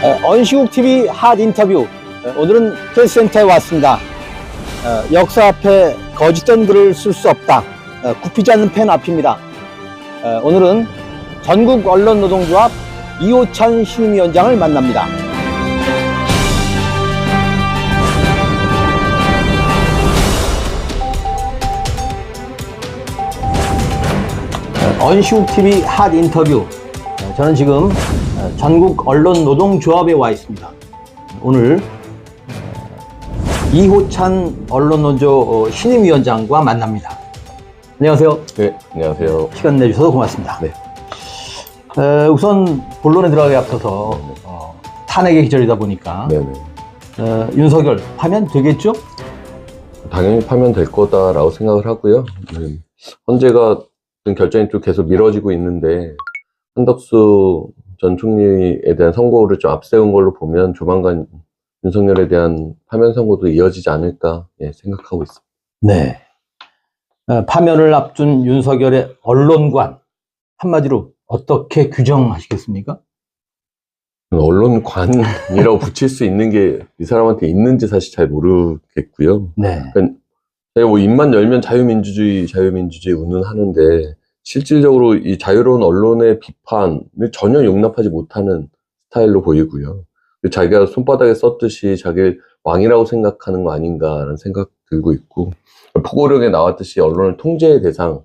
언시국 TV 핫 인터뷰. 오늘은 프레스센터에 왔습니다. 역사 앞에 거짓된 글을 쓸 수 없다. 굽히지 않는 펜 앞입니다. 오늘은 전국 언론노동조합 이호찬 신임위원장을 만납니다. 언시국 TV 핫 인터뷰. 저는 지금 전국 언론노동조합에 와 있습니다. 오늘 이호찬 언론노조 신임위원장과 만납니다. 안녕하세요. 네, 안녕하세요. 시간 내주셔서 고맙습니다. 네. 우선 본론에 들어가기 앞서서 탄핵의 기절이다 보니까 네네. 윤석열 파면 되겠죠? 당연히 파면될 거다라고 생각을 하고요. 헌재가 결정이 좀 계속 미뤄지고 있는데 한덕수 전 총리에 대한 선고를 좀 앞세운 걸로 보면 조만간 윤석열에 대한 파면 선고도 이어지지 않을까 생각하고 있습니다. 네. 파면을 앞둔 윤석열의 언론관, 한마디로 어떻게 규정하시겠습니까? 언론관이라고 붙일 수 있는 게 이 사람한테 있는지 사실 잘 모르겠고요. 네. 그러니까 뭐 입만 열면 자유민주주의 운운하는데 실질적으로 이 자유로운 언론의 비판을 전혀 용납하지 못하는 스타일로 보이고요. 자기가 손바닥에 썼듯이 자기 왕이라고 생각하는 거 아닌가라는 생각 들고 있고, 포고령에 나왔듯이 언론을 통제의 대상으로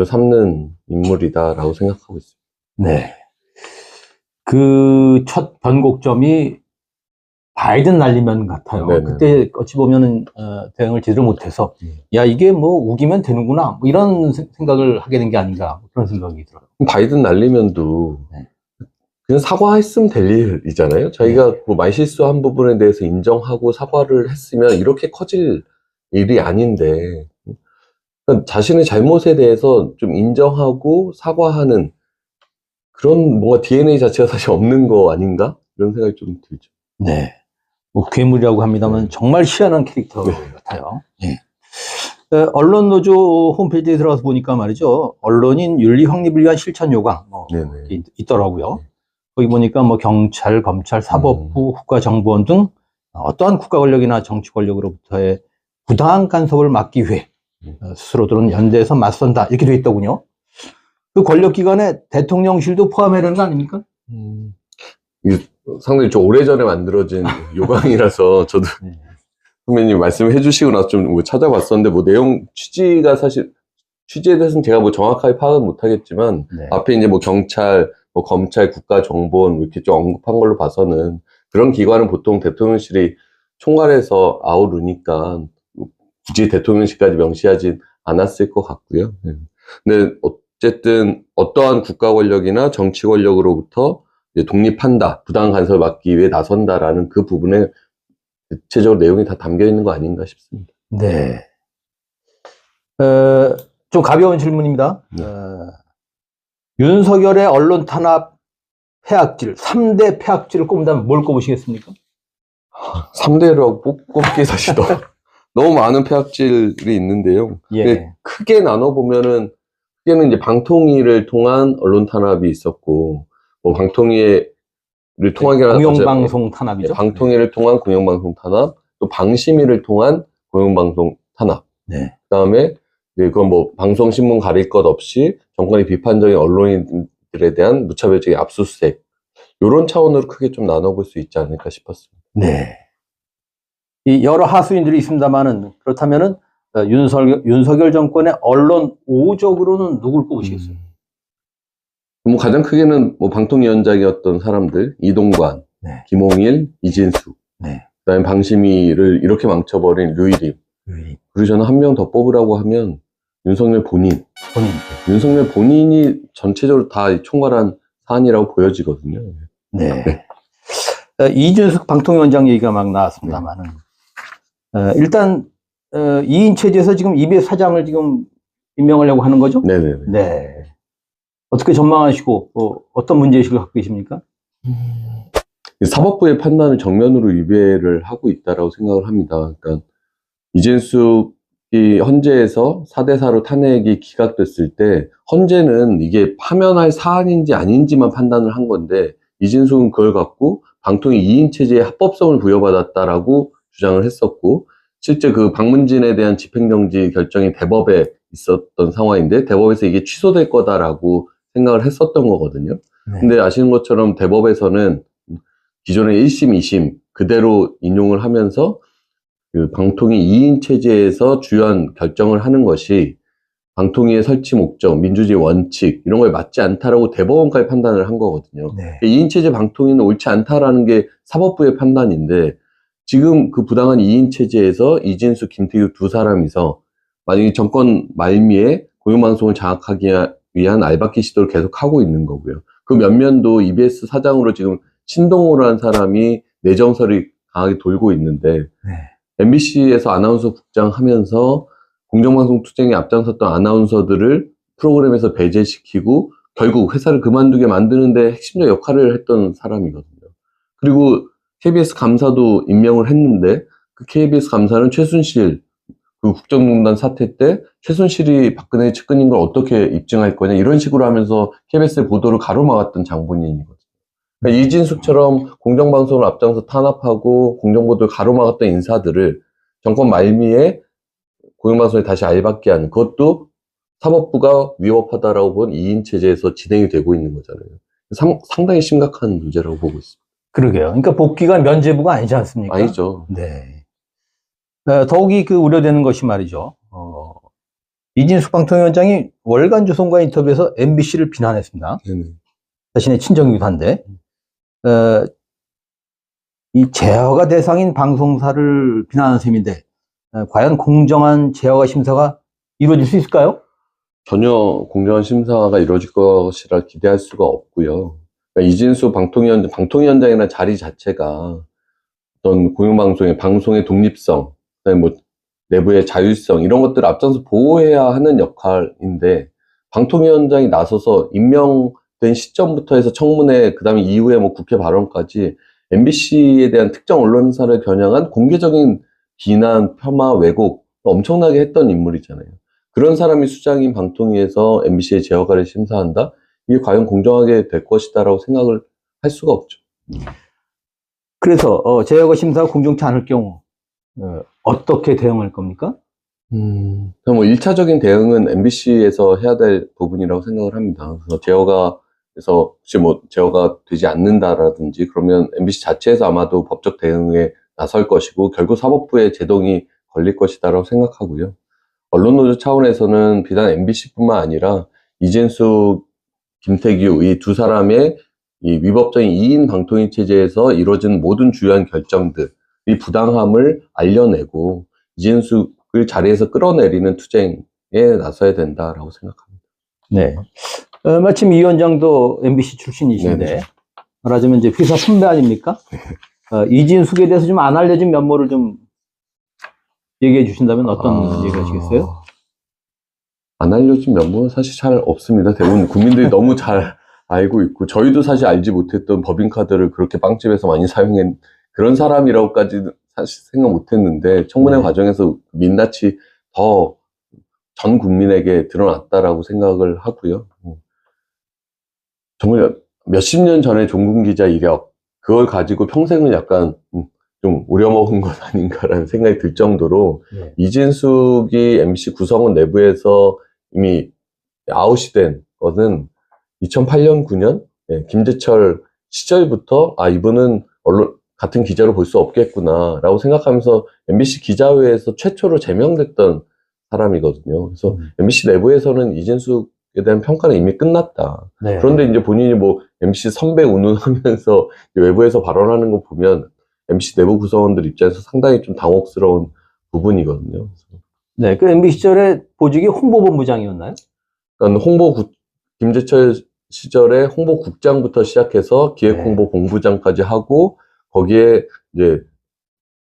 삼는 인물이다라고 생각하고 있습니다. 네. 그 첫 변곡점이 바이든 날리면 같아요. 네네. 그때 어찌 보면은 대응을 제대로 못해서 야 이게 뭐 우기면 되는구나 뭐 이런 생각을 하게 된 게 아닌가 그런 생각이 들어요. 바이든 날리면도 네. 그냥 사과했으면 될 일이잖아요. 자기가 뭐 말실수한 부분에 대해서 인정하고 사과를 했으면 이렇게 커질 일이 아닌데, 그러니까 자신의 잘못에 대해서 좀 인정하고 사과하는 그런 뭔가 DNA 자체가 사실 없는 거 아닌가? 이런 생각이 좀 들죠. 네. 뭐 괴물이라고 합니다만 정말 희한한 캐릭터 같아요. 네. 언론노조 홈페이지에 들어가서 보니까 말이죠. 언론인 윤리 확립을 위한 실천 요강 있더라고요. 거기 보니까 뭐 경찰, 검찰, 사법부, 국가정보원 등 어떠한 국가 권력이나 정치 권력으로부터의 부당한 간섭을 막기 위해 스스로들은 연대해서 맞선다 이렇게 되어 있더군요. 그 권력기관에 대통령실도 포함해야 되는 거 아닙니까? 상당히 좀 오래전에 만들어진 요강이라서 저도 선배님 말씀해 주시고 나서 좀 뭐 찾아봤었는데 뭐 내용 취지가 사실 취지에 대해서는 제가 뭐 정확하게 파악은 못하겠지만 앞에 이제 뭐 경찰, 뭐 검찰, 국가정보원 이렇게 좀 언급한 걸로 봐서는 그런 기관은 보통 대통령실이 총괄해서 아우르니까 굳이 대통령실까지 명시하진 않았을 것 같고요. 근데 어쨌든 어떠한 국가 권력이나 정치 권력으로부터 독립한다, 부당한 간섭을 막기 위해 나선다라는 그 부분에 대체적으로 내용이 다 담겨 있는 거 아닌가 싶습니다. 네. 좀 가벼운 질문입니다. 윤석열의 언론 탄압 폐악질, 3대 폐악질을 꼽는다면 뭘 꼽으시겠습니까? 3대라고 꼽기 사실 너무 많은 폐악질이 있는데요. 크게 나눠보면은, 크게는 이제 방통위를 통한 언론 탄압이 있었고, 뭐 방통위를 통한 게 공영방송 탄압이죠. 방통위를 통한 공영방송 탄압, 또 방심위를 통한 공영방송 탄압. 그 다음에 그건 뭐 방송 신문 가릴 것 없이 정권의 비판적인 언론인들에 대한 무차별적인 압수수색, 이런 차원으로 크게 좀 나눠볼 수 있지 않을까 싶었습니다. 네. 이 여러 하수인들이 있습니다만은 그렇다면은 윤석열 정권의 언론 5적으로는 누굴 꼽으시겠어요? 뭐 가장 크게는 뭐 방통위원장이었던 사람들, 이동관, 김홍일, 이진수, 그다음에 방심위를 이렇게 망쳐버린 류일임. 그리고 저는 한 명 더 뽑으라고 하면 윤석열 본인. 윤석열 본인이 전체적으로 다 총괄한 사안이라고 보여지거든요. 이준석 방통위원장 얘기가 막 나왔습니다만은 일단 2인 체제에서 지금 이배 사장을 지금 임명하려고 하는 거죠? 네. 어떻게 전망하시고 어떤 문제의식을 갖고 계십니까? 사법부의 판단을 정면으로 위배를 하고 있다고 생각을 합니다. 그러니까 이진숙이 헌재에서 4대4로 탄핵이 기각됐을 때 헌재는 이게 파면할 사안인지 아닌지만 판단을 한 건데 이진숙은 그걸 갖고 방통위 2인 체제의 합법성을 부여받았다라고 주장을 했었고, 실제 그 박문진에 대한 집행정지 결정이 대법에 있었던 상황인데, 대법에서 이게 취소될 거다라고 생각을 했었던 거거든요. 근데 아시는 것처럼 대법에서는 기존의 1심, 2심 그대로 인용을 하면서 그 방통위 2인 체제에서 주요한 결정을 하는 것이 방통위의 설치 목적, 민주주의 원칙 이런 거에 맞지 않다라고 대법원까지 판단을 한 거거든요. 2인 체제 방통위는 옳지 않다라는 게 사법부의 판단인데, 지금 그 부당한 2인 체제에서 이진수, 김태규 두 사람이서 만약에 정권 말미에 공영방송을 장악하기 위한 알박기 시도를 계속하고 있는 거고요. 그 면면도 EBS 사장으로 지금 신동호라는 사람이 내정설이 강하게 돌고 있는데, MBC에서 아나운서 국장 하면서 공정방송 투쟁에 앞장섰던 아나운서들을 프로그램에서 배제시키고 결국 회사를 그만두게 만드는데 핵심적 역할을 했던 사람이거든요. 그리고 KBS 감사도 임명을 했는데, 그 KBS 감사는 최순실 그 국정농단 사태 때 최순실이 박근혜 측근인 걸 어떻게 입증할 거냐 이런 식으로 하면서 KBS의 보도를 가로막았던 장본인이거든요. 그러니까 이진숙처럼 공정방송을 앞장서 탄압하고 공정보도를 가로막았던 인사들을 정권 말미에 공영방송에 다시 알박기 하는, 그것도 사법부가 위법하다라고 본 2인 체제에서 진행이 되고 있는 거잖아요. 상당히 심각한 문제라고 보고 있습니다. 그러게요. 그러니까 복귀가 면죄부가 아니지 않습니까? 아니죠. 네. 더욱이 그 우려되는 것이 말이죠. 이진숙 방통위원장이 월간 조선과 인터뷰에서 MBC를 비난했습니다. 자신의 친정이기도 한데, 이 제어가 대상인 방송사를 비난하는 셈인데, 과연 공정한 제어가 심사가 이루어질 수 있을까요? 전혀 공정한 심사가 이루어질 것이라 기대할 수가 없고요. 그러니까 이진수 방통위원장이라는 자리 자체가 어떤 방송의 독립성, 그다음에 뭐 내부의 자율성 이런 것들을 앞장서 보호해야 하는 역할인데, 방통위원장이 나서서 임명된 시점부터 해서 청문회, 그다음에 이후에 뭐 국회 발언까지 MBC에 대한 특정 언론사를 겨냥한 공개적인 비난, 폄하, 왜곡 엄청나게 했던 인물이잖아요. 그런 사람이 수장인 방통위에서 MBC의 제어가를 심사한다? 이게 과연 공정하게 될 것이다라고 생각을 할 수가 없죠. 그래서 제어가 심사가 공정치 않을 경우 어떻게 대응할 겁니까? 뭐 1차적인 대응은 MBC에서 해야 될 부분이라고 생각을 합니다. 그래서 제어가에서 혹시 뭐 제어가 되지 않는다라든지 그러면 MBC 자체에서 아마도 법적 대응에 나설 것이고 결국 사법부의 제동이 걸릴 것이다라고 생각하고요. 언론노조 차원에서는 비단 MBC뿐만 아니라 이진숙, 김태규 이 두 사람의 이 위법적인 2인 방통위 체제에서 이루어진 모든 주요한 결정들, 이 부당함을 알려내고 이진숙을 자리에서 끌어내리는 투쟁에 나서야 된다라고 생각합니다. 네. 마침 이 위원장도 MBC 출신이신데, 네네. 말하자면 이제 회사 선배 아닙니까? 이진숙에 대해서 좀 안 알려진 면모를 좀 얘기해 주신다면 어떤 얘기 하시겠어요? 안 알려진 면모는 사실 잘 없습니다. 대부분 국민들이 너무 잘 알고 있고, 저희도 사실 알지 못했던 법인카드를 그렇게 빵집에서 많이 사용한 그런 사람이라고까지는 사실 생각 못했는데, 청문회 과정에서 민낯이 더 전 국민에게 드러났다라고 생각을 하고요. 정말 몇십 년 전에 종군 기자 이력, 그걸 가지고 평생을 약간 좀 우려먹은 것 아닌가라는 생각이 들 정도로, 이진숙이 MBC 구성원 내부에서 이미 아웃이 된 것은 2008년, 9년 김재철 시절부터 이분은 언론 같은 기자로 볼 수 없겠구나 라고 생각하면서 MBC 기자회에서 최초로 제명됐던 사람이거든요. 그래서 MBC 내부에서는 이진숙에 대한 평가는 이미 끝났다. 그런데 이제 본인이 뭐 MBC 선배 운운하면서 외부에서 발언하는 거 보면 MBC 내부 구성원들 입장에서 상당히 좀 당혹스러운 부분이거든요. 네, 그 MBC 시절에 보직이 홍보본부장이었나요? 그러니까 김재철 시절에 홍보국장부터 시작해서 기획홍보본부장까지 하고, 거기에 이제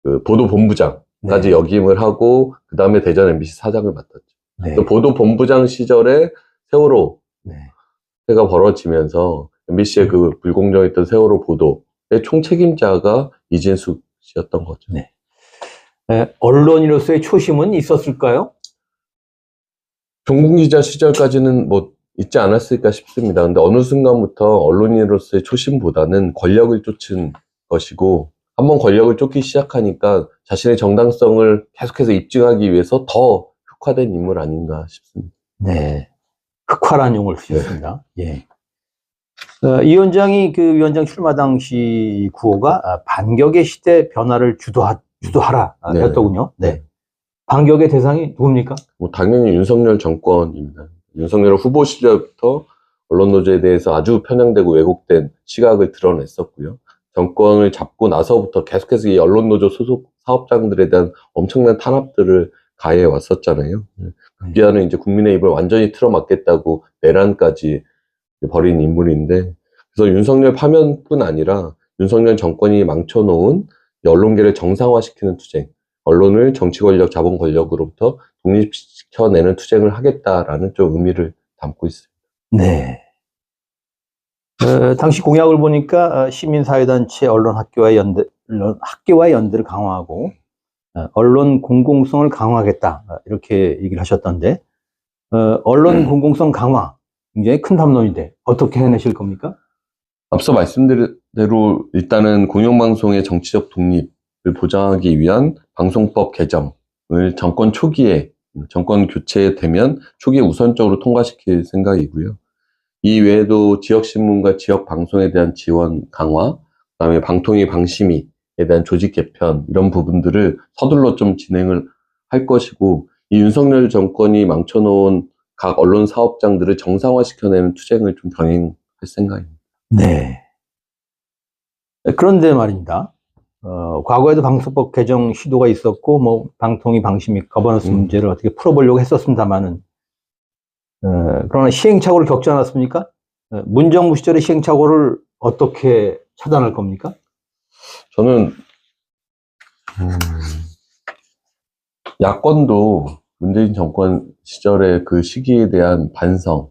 그 보도본부장까지 역임을 하고, 그 다음에 대전 MBC 사장을 맡았죠. 보도본부장 시절에 세월호 회가 벌어지면서 MBC의 그 불공정했던 세월호 보도의 총책임자가 이진숙 씨였던 거죠. 언론인으로서의 초심은 있었을까요? 종군 기자 시절까지는 뭐 있지 않았을까 싶습니다. 근데 어느 순간부터 언론인으로서의 초심보다는 권력을 쫓은 것이고, 한번 권력을 쫓기 시작하니까 자신의 정당성을 계속해서 입증하기 위해서 더 흑화된 인물 아닌가 싶습니다. 네. 흑화라는 용어를 쓰셨습니다. 예. 이 위원장이 그 위원장 출마 당시 구호가 반격의 시대 변화를 주도하라 네. 였더군요. 네. 반격의 대상이 누굽니까? 뭐 당연히 윤석열 정권입니다. 윤석열 후보 시절부터 언론 노조에 대해서 아주 편향되고 왜곡된 시각을 드러냈었고요. 정권을 잡고 나서부터 계속해서 이 언론 노조 소속 사업장들에 대한 엄청난 탄압들을 가해 왔었잖아요. 급기야는 이제 국민의 입을 완전히 틀어막겠다고 내란까지 벌인 인물인데, 그래서 윤석열 파면뿐 아니라 윤석열 정권이 망쳐놓은 언론계를 정상화시키는 투쟁, 언론을 정치 권력, 자본 권력으로부터 독립시켜내는 투쟁을 하겠다라는 좀 의미를 담고 있습니다. 네. 당시 공약을 보니까 시민사회단체 언론학교와의 연대를 강화하고 언론 공공성을 강화하겠다 이렇게 얘기를 하셨던데, 언론 공공성 강화 굉장히 큰 담론인데 어떻게 해내실 겁니까? 앞서 말씀드린 대로 일단은 공영방송의 정치적 독립을 보장하기 위한 방송법 개정을 정권 초기에, 정권 교체되면 초기에 우선적으로 통과시킬 생각이고요. 이 외에도 지역신문과 지역방송에 대한 지원 강화, 그다음에 방통위 방심위에 대한 조직 개편, 이런 부분들을 서둘러 좀 진행을 할 것이고, 이 윤석열 정권이 망쳐놓은 각 언론 사업장들을 정상화시켜내는 투쟁을 좀 병행할 생각입니다. 네. 그런데 말입니다. 과거에도 방송법 개정 시도가 있었고, 뭐, 방통위 방심위 거버넌스 문제를 어떻게 풀어보려고 했었습니다만은, 그러나 시행착오를 겪지 않았습니까? 문정부 시절의 시행착오를 어떻게 차단할 겁니까? 저는 야권도 문재인 정권 시절의 그 시기에 대한 반성이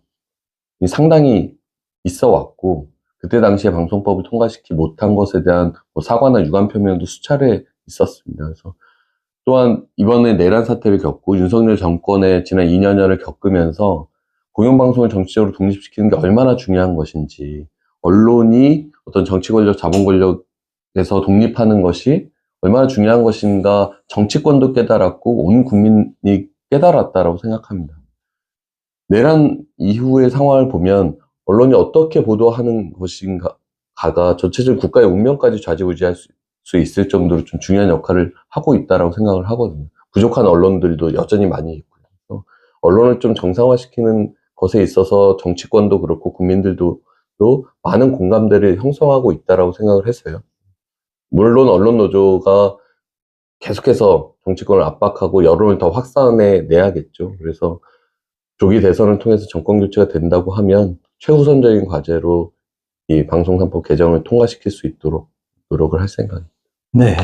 상당히 있어 왔고, 그때 당시에 방송법을 통과시키지 못한 것에 대한 뭐 사과나 유감 표명도 수차례 있었습니다. 그래서 또한 이번에 내란 사태를 겪고 윤석열 정권의 지난 2년여를 겪으면서 공영방송을 정치적으로 독립시키는 게 얼마나 중요한 것인지, 언론이 어떤 정치 권력, 자본 권력에서 독립하는 것이 얼마나 중요한 것인가 정치권도 깨달았고 온 국민이 깨달았다라고 생각합니다. 내란 이후의 상황을 보면 언론이 어떻게 보도하는 것인가가 전체적인 국가의 운명까지 좌지우지할 수 있을 정도로 좀 중요한 역할을 하고 있다라고 생각을 하거든요. 부족한 언론들도 여전히 많이 있고요. 그래서 언론을 좀 정상화시키는 것에 있어서 정치권도 그렇고 국민들도 또 많은 공감대를 형성하고 있다라고 생각을 했어요. 물론 언론 노조가 계속해서 정치권을 압박하고 여론을 더 확산해 내야겠죠. 그래서 조기 대선을 통해서 정권 교체가 된다고 하면 최우선적인 과제로 이 방송3법 개정을 통과시킬 수 있도록 노력을 할 생각입니다. 네.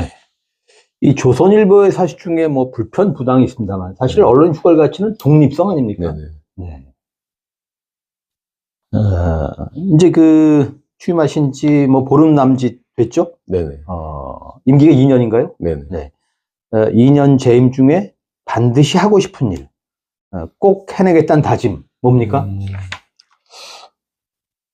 이 조선일보의 사실 중에 뭐 불편, 부당이 있습니다만 사실 언론 휴갈 가치는 독립성 아닙니까? 네네. 네. 이제 취임하신 지 뭐 보름 남짓 됐죠? 네네. 임기가 2년인가요? 네네. 네. 2년 재임 중에 반드시 하고 싶은 일, 꼭 해내겠다는 다짐, 뭡니까?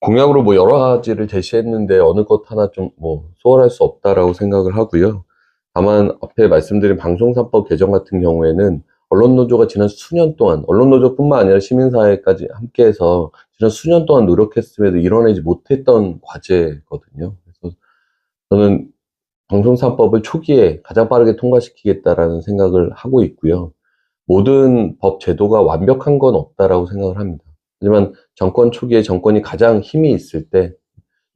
공약으로 뭐 여러 가지를 제시했는데 어느 것 하나 좀 뭐 소홀할 수 없다라고 생각을 하고요. 다만 앞에 말씀드린 방송3법 개정 같은 경우에는 언론노조가 지난 수년 동안, 언론노조뿐만 아니라 시민사회까지 함께해서 지난 수년 동안 노력했음에도 이뤄내지 못했던 과제거든요. 그래서 저는 방송3법을 초기에 가장 빠르게 통과시키겠다라는 생각을 하고 있고요. 모든 법 제도가 완벽한 건 없다라고 생각을 합니다. 하지만 정권 초기에 정권이 가장 힘이 있을 때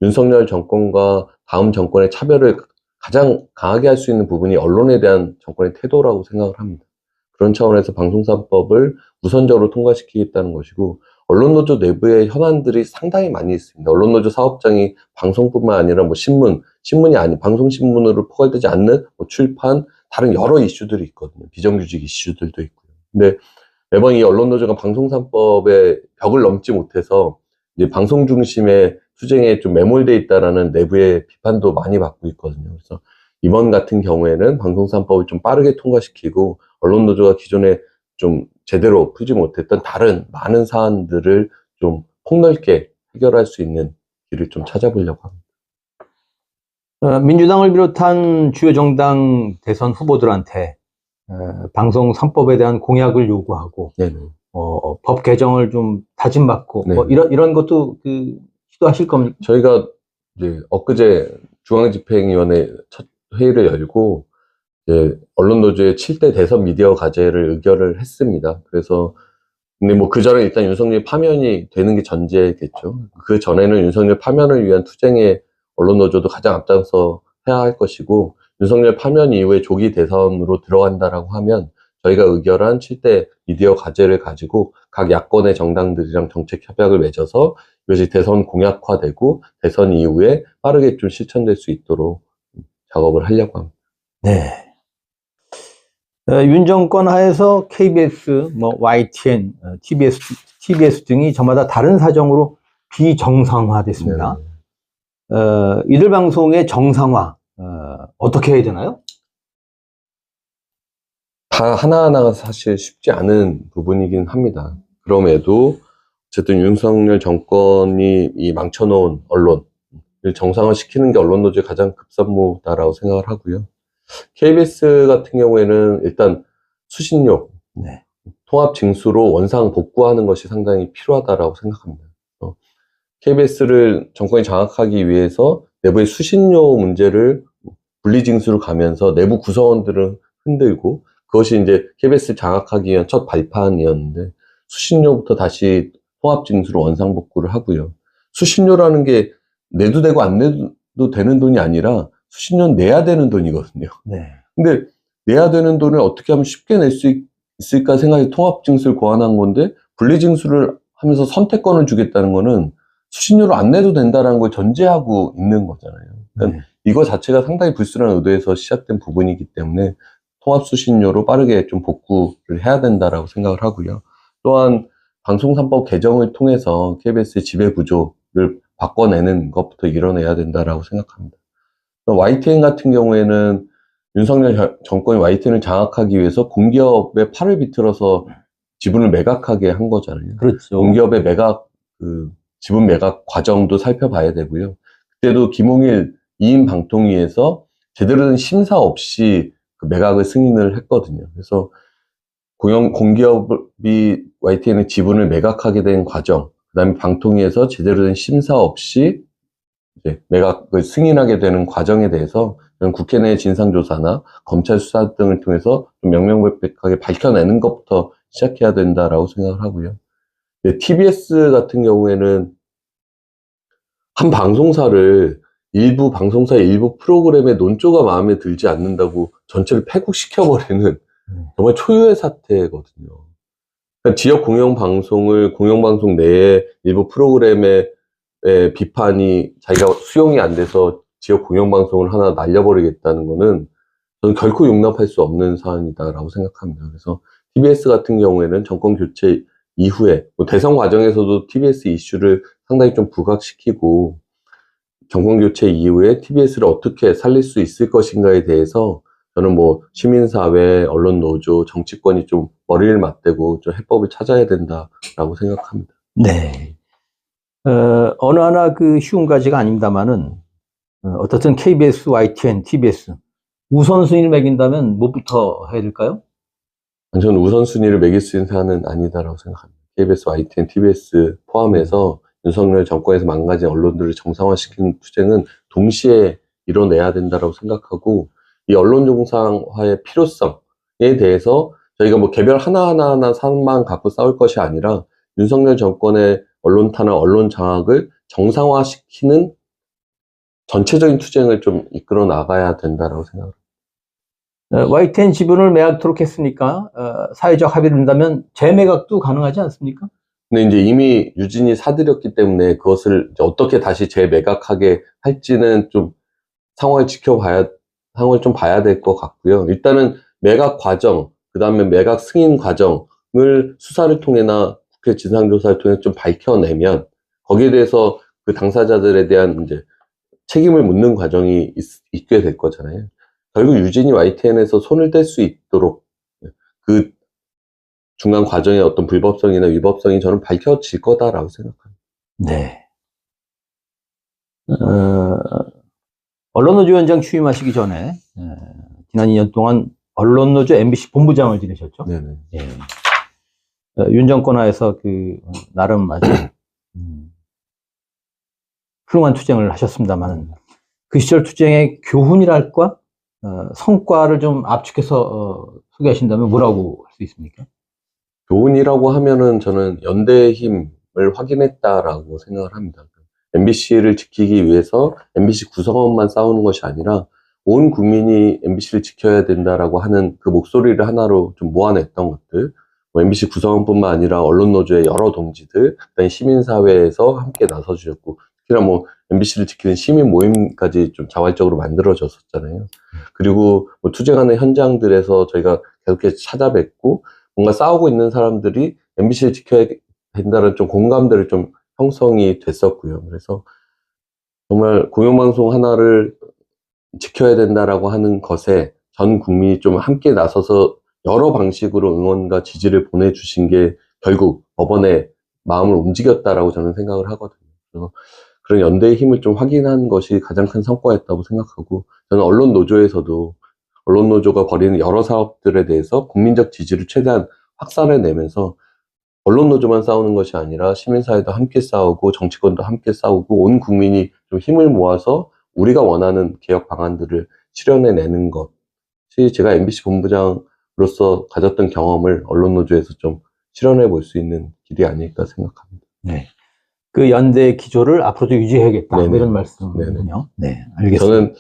윤석열 정권과 다음 정권의 차별을 가장 강하게 할 수 있는 부분이 언론에 대한 정권의 태도라고 생각을 합니다. 그런 차원에서 방송3법을 우선적으로 통과시키겠다는 것이고, 언론노조 내부의 현안들이 상당히 많이 있습니다. 언론노조 사업장이 방송뿐만 아니라 뭐 신문이 아닌 방송신문으로 포괄되지 않는 뭐 출판, 다른 여러 이슈들이 있거든요. 비정규직 이슈들도 있고요. 근데 매번 이 언론노조가 방송3법의 벽을 넘지 못해서 이제 방송 중심의 투쟁에 좀 매몰돼 있다라는 내부의 비판도 많이 받고 있거든요. 그래서 이번 같은 경우에는 방송3법을 좀 빠르게 통과시키고 언론노조가 기존에 좀 제대로 풀지 못했던 다른 많은 사안들을 좀 폭넓게 해결할 수 있는 길을 좀 찾아보려고 합니다. 민주당을 비롯한 주요 정당 대선 후보들한테 방송 3법에 대한 공약을 요구하고 법 개정을 좀 다짐받고 뭐 이런 것도 시도하실 겁니까? 저희가 이제 엊그제 중앙집행위원회 첫 회의를 열고 이제 언론노조의 7대 대선 미디어 과제를 의결을 했습니다. 그래서 근데 뭐 그 전에 일단 윤석열 파면이 되는 게 전제겠죠. 그 전에는 윤석열 파면을 위한 투쟁에 언론노조도 가장 앞장서 해야 할 것이고, 윤석열 파면 이후에 조기 대선으로 들어간다라고 하면 저희가 의결한 7대 미디어 과제를 가지고 각 야권의 정당들이랑 정책 협약을 맺어서 이것이 대선 공약화되고 대선 이후에 빠르게 좀 실천될 수 있도록 작업을 하려고 합니다. 네. 윤 정권 하에서 KBS, 뭐 YTN, TBS 등이 저마다 다른 사정으로 비정상화됐습니다. 이들 방송의 정상화 어떻게 해야 되나요? 다 하나하나가 사실 쉽지 않은 부분이긴 합니다. 그럼에도 어쨌든 윤석열 정권이 이 망쳐놓은 언론을 정상화시키는 게 언론노조의 가장 급선무다라고 생각을 하고요. KBS 같은 경우에는 일단 수신료, 통합 징수로 원상 복구하는 것이 상당히 필요하다라고 생각합니다. KBS를 정권이 장악하기 위해서 내부의 수신료 문제를 분리징수를 가면서 내부 구성원들을 흔들고, 그것이 이제 KBS를 장악하기 위한 첫 발판이었는데, 수신료부터 다시 통합징수로 원상복구를 하고요. 수신료라는 게 내도 되고 안 내도 되는 돈이 아니라 수신료는 내야 되는 돈이거든요. 근데 내야 되는 돈을 어떻게 하면 쉽게 낼 수 있을까 생각해 통합징수를 고안한 건데, 분리징수를 하면서 선택권을 주겠다는 거는 수신료를 안 내도 된다는 걸 전제하고 있는 거잖아요. 그러니까 이거 자체가 상당히 불순한 의도에서 시작된 부분이기 때문에 통합 수신료로 빠르게 좀 복구를 해야 된다라고 생각을 하고요. 또한 방송 3법 개정을 통해서 KBS의 지배 구조를 바꿔내는 것부터 이뤄내야 된다라고 생각합니다. YTN 같은 경우에는 윤석열 정권이 YTN을 장악하기 위해서 공기업의 팔을 비틀어서 지분을 매각하게 한 거잖아요. 그렇죠. 공기업의 매각, 지분 매각 과정도 살펴봐야 되고요. 그때도 김홍일 2인 방통위에서 제대로 된 심사 없이 그 매각을 승인을 했거든요. 그래서 공기업이 YTN의 지분을 매각하게 된 과정, 그 다음에 방통위에서 제대로 된 심사 없이 이제 매각을 승인하게 되는 과정에 대해서 국회 내 진상조사나 검찰 수사 등을 통해서 좀 명명백백하게 밝혀내는 것부터 시작해야 된다라고 생각을 하고요. TBS 같은 경우에는 한 방송사를 일부 방송사의 일부 프로그램의 논조가 마음에 들지 않는다고 전체를 폐국시켜버리는 정말 초유의 사태거든요. 그러니까 지역 공영방송 내에 일부 프로그램의 비판이 자기가 수용이 안 돼서 지역 공영방송을 하나 날려버리겠다는 거는 저는 결코 용납할 수 없는 사안이다라고 생각합니다. 그래서 TBS 같은 경우에는 정권 교체 이후에 대선 과정에서도 TBS 이슈를 상당히 좀 부각시키고, 정권 교체 이후에 TBS를 어떻게 살릴 수 있을 것인가에 대해서 저는 뭐 시민사회, 언론노조, 정치권이 좀 머리를 맞대고 좀 해법을 찾아야 된다라고 생각합니다. 네. 어느 하나 쉬운 과제가 아닙니다만은 어떻든 KBS, YTN, TBS 우선순위를 매긴다면 뭐부터 해야 될까요? 저는 우선순위를 매길 수 있는 사안은 아니다라고 생각합니다. KBS, YTN, TBS 포함해서 윤석열 정권에서 망가진 언론들을 정상화시키는 투쟁은 동시에 이뤄내야 된다고 생각하고, 이 언론 정상화의 필요성에 대해서 저희가 뭐 개별 하나하나 사안만 갖고 싸울 것이 아니라 윤석열 정권의 언론 탄압, 언론 장악을 정상화시키는 전체적인 투쟁을 좀 이끌어 나가야 된다고 생각합니다. YTN 지분을 매각토록 했으니까 사회적 합의를 된다면 재매각도 가능하지 않습니까? 근데 이제 이미 유진이 사들였기 때문에 그것을 어떻게 다시 재매각하게 할지는 좀 상황을 좀 봐야 될 것 같고요. 일단은 매각 과정, 그 다음에 매각 승인 과정을 수사를 통해나 국회 진상조사를 통해 좀 밝혀내면 거기에 대해서 그 당사자들에 대한 이제 책임을 묻는 과정이 있게 될 거잖아요. 결국 유진이 YTN에서 손을 뗄 수 있도록 그 중간 과정의 어떤 불법성이나 위법성이 저는 밝혀질 거다라고 생각합니다. 네. 언론노조 위원장 취임하시기 전에 지난 2년 동안 언론노조 MBC 본부장을 지내셨죠. 네네. 예. 윤 정권 하에서 나름 아주 훌륭한 투쟁을 하셨습니다만 그 시절 투쟁의 교훈이랄까 성과를 좀 압축해서 소개하신다면 뭐라고 할 수 있습니까? 교훈이라고 하면은 저는 연대의 힘을 확인했다라고 생각을 합니다. MBC를 지키기 위해서 MBC 구성원만 싸우는 것이 아니라 온 국민이 MBC를 지켜야 된다라고 하는 그 목소리를 하나로 좀 모아냈던 것들, 뭐 MBC 구성원뿐만 아니라 언론노조의 여러 동지들, 그다음에 시민사회에서 함께 나서주셨고, 특히나 뭐 MBC를 지키는 시민 모임까지 좀 자발적으로 만들어졌었잖아요. 그리고 뭐 투쟁하는 현장들에서 저희가 계속해서 찾아뵙고 뭔가 싸우고 있는 사람들이 MBC를 지켜야 된다는 좀 공감대를 좀 형성이 됐었고요. 그래서 정말 공영방송 하나를 지켜야 된다라고 하는 것에 전 국민이 좀 함께 나서서 여러 방식으로 응원과 지지를 보내주신 게 결국 법원의 마음을 움직였다라고 저는 생각을 하거든요. 그래서 그런 연대의 힘을 좀 확인한 것이 가장 큰 성과였다고 생각하고, 저는 언론노조에서도 언론노조가 벌이는 여러 사업들에 대해서 국민적 지지를 최대한 확산해내면서 언론노조만 싸우는 것이 아니라 시민사회도 함께 싸우고 정치권도 함께 싸우고 온 국민이 좀 힘을 모아서 우리가 원하는 개혁 방안들을 실현해내는 것이 제가 MBC 본부장으로서 가졌던 경험을 언론노조에서 좀 실현해 볼 수 있는 길이 아닐까 생각합니다. 네. 그 연대 기조를 앞으로도 유지해야겠다. 네네. 이런 말씀이군요. 네, 알겠습니다. 저는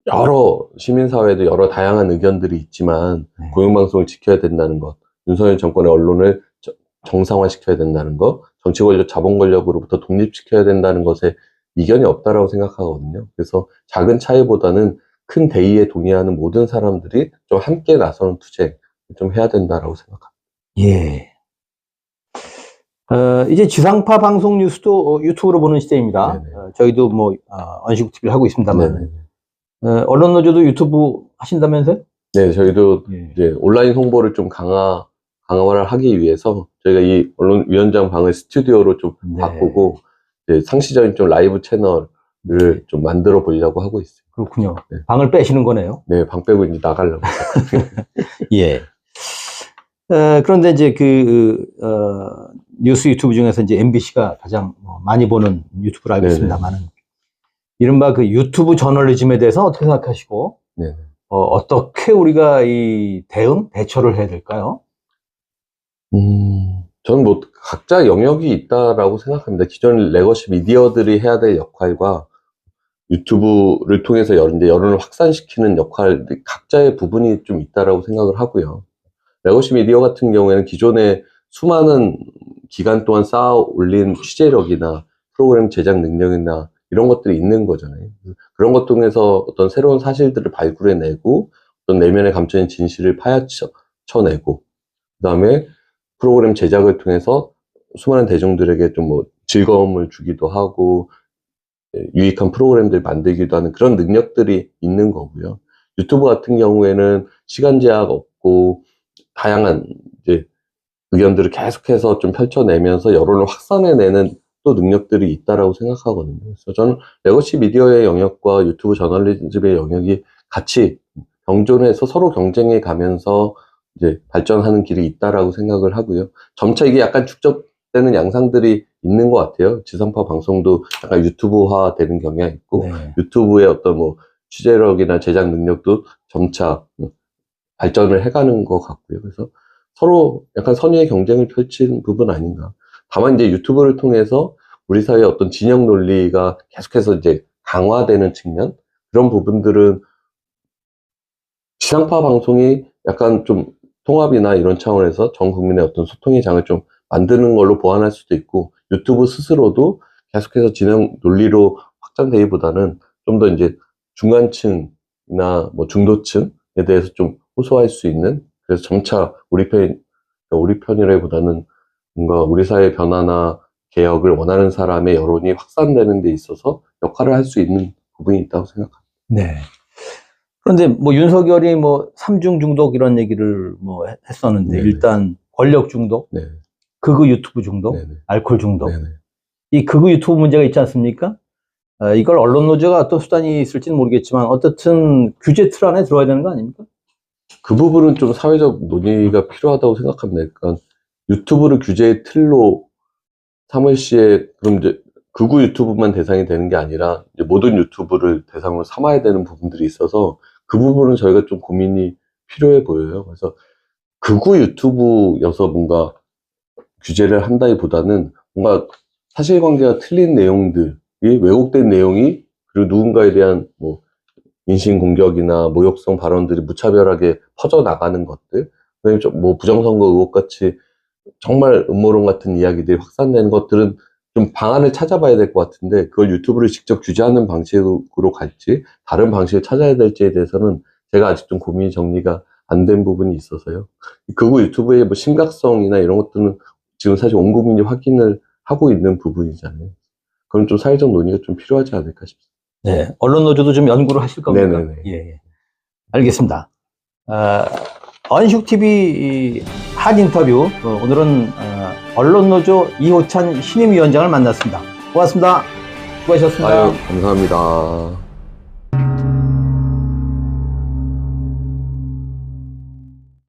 여러 시민사회도 여러 다양한 의견들이 있지만 네. 공영방송을 지켜야 된다는 것, 윤석열 정권의 언론을 정상화시켜야 된다는 것, 정치 권력, 자본 권력으로부터 독립시켜야 된다는 것에 이견이 없다라고 생각하거든요. 그래서 작은 차이보다는 큰 대의에 동의하는 모든 사람들이 좀 함께 나서는 투쟁 좀 해야 된다라고 생각합니다. 예. 이제 지상파 방송 뉴스도 유튜브로 보는 시대입니다. 저희도 뭐 언시국 TV를 하고 있습니다만 언론노조도 유튜브 하신다면서요? 네, 저희도 이제 온라인 홍보를 좀 강화를 하기 위해서 저희가 이 언론위원장 방을 스튜디오로 좀 바꾸고 이제 상시적인 좀 라이브 채널을 좀 만들어 보려고 하고 있어요. 그렇군요. 네. 방을 빼시는 거네요. 네, 방 빼고 이제 나가려고. 예. 그런데 이제 뉴스 유튜브 중에서 이제 MBC가 가장 많이 보는 유튜브를 알고 있습니다만은 이른바 그 유튜브 저널리즘에 대해서 어떻게 생각하시고 어떻게 우리가 이 대처를 해야 될까요? 저는 뭐 각자 영역이 있다라고 생각합니다. 기존 레거시 미디어들이 해야 될 역할과 유튜브를 통해서 이제 여론을 확산시키는 역할, 각자의 부분이 좀 있다라고 생각을 하고요. 레거시 미디어 같은 경우에는 기존에 수많은 기간 동안 쌓아 올린 취재력이나 프로그램 제작 능력이나 이런 것들이 있는 거잖아요. 그런 것 통해서 어떤 새로운 사실들을 발굴해내고 어떤 내면에 감춰진 진실을 파헤쳐내고 그다음에 프로그램 제작을 통해서 수많은 대중들에게 좀 뭐 즐거움을 주기도 하고 유익한 프로그램들 만들기도 하는 그런 능력들이 있는 거고요. 유튜브 같은 경우에는 시간 제약 없고 다양한 이제 의견들을 계속해서 좀 펼쳐내면서 여론을 확산해내는 또 능력들이 있다라고 생각하거든요. 그래서 저는 레거시 미디어의 영역과 유튜브 저널리즘의 영역이 같이 경존해서 서로 경쟁해 가면서 이제 발전하는 길이 있다라고 생각을 하고요. 점차 이게 약간 축적되는 양상들이 있는 것 같아요. 지상파 방송도 약간 유튜브화 되는 경향이 있고, 유튜브의 어떤 뭐 취재력이나 제작 능력도 점차 발전을 해가는 것 같고요. 그래서 서로 약간 선의의 경쟁을 펼친 부분 아닌가. 다만 이제 유튜브를 통해서 우리 사회의 어떤 진영 논리가 계속해서 이제 강화되는 측면, 그런 부분들은 지상파 방송이 약간 좀 통합이나 이런 차원에서 전 국민의 어떤 소통의 장을 좀 만드는 걸로 보완할 수도 있고, 유튜브 스스로도 계속해서 진영 논리로 확장되기보다는 좀 더 이제 중간층이나 뭐 중도층에 대해서 좀 호소할 수 있는, 그래서 점차 우리 편이라기보다는 뭔가 우리 사회의 변화나 개혁을 원하는 사람의 여론이 확산되는 데 있어서 역할을 할 수 있는 부분이 있다고 생각합니다. 네. 그런데 뭐 윤석열이 뭐 삼중 중독 이런 얘기를 뭐 했었는데 일단 권력 중독, 극우 유튜브 중독, 알코올 중독, 이 극우 유튜브 문제가 있지 않습니까? 이걸 언론노조가 어떤 수단이 있을지는 모르겠지만 어떻든 규제 틀 안에 들어야 되는 거 아닙니까? 그 부분은 좀 사회적 논의가 필요하다고 생각합니다. 그러니까 유튜브를 규제의 틀로 삼을 그럼 이제 극우 유튜브만 대상이 되는 게 아니라 이제 모든 유튜브를 대상으로 삼아야 되는 부분들이 있어서 그 부분은 저희가 좀 고민이 필요해 보여요. 그래서 극우 유튜브여서 뭔가 규제를 한다기보다는 뭔가 사실관계가 틀린 내용들이 왜곡된 내용이 그리고 누군가에 대한 뭐 인신공격이나 모욕성 발언들이 무차별하게 퍼져나가는 것들, 그다음에 뭐 부정선거 의혹 같이 정말 음모론 같은 이야기들이 확산되는 것들은 좀 방안을 찾아봐야 될 것 같은데 그걸 유튜브를 직접 규제하는 방식으로 갈지 다른 방식을 찾아야 될지에 대해서는 제가 아직 좀 고민이 정리가 안 된 부분이 있어서요. 그리고 유튜브의 뭐 심각성이나 이런 것들은 지금 사실 온 국민이 확인을 하고 있는 부분이잖아요. 그럼 좀 사회적 논의가 좀 필요하지 않을까 싶습니다. 네, 언론노조도 좀 연구를 하실 겁니까? 네네네. 예, 알겠습니다. 언식TV 한 인터뷰, 오늘은 언론노조 이호찬 신임위원장을 만났습니다. 고맙습니다. 수고하셨습니다. 아유, 감사합니다.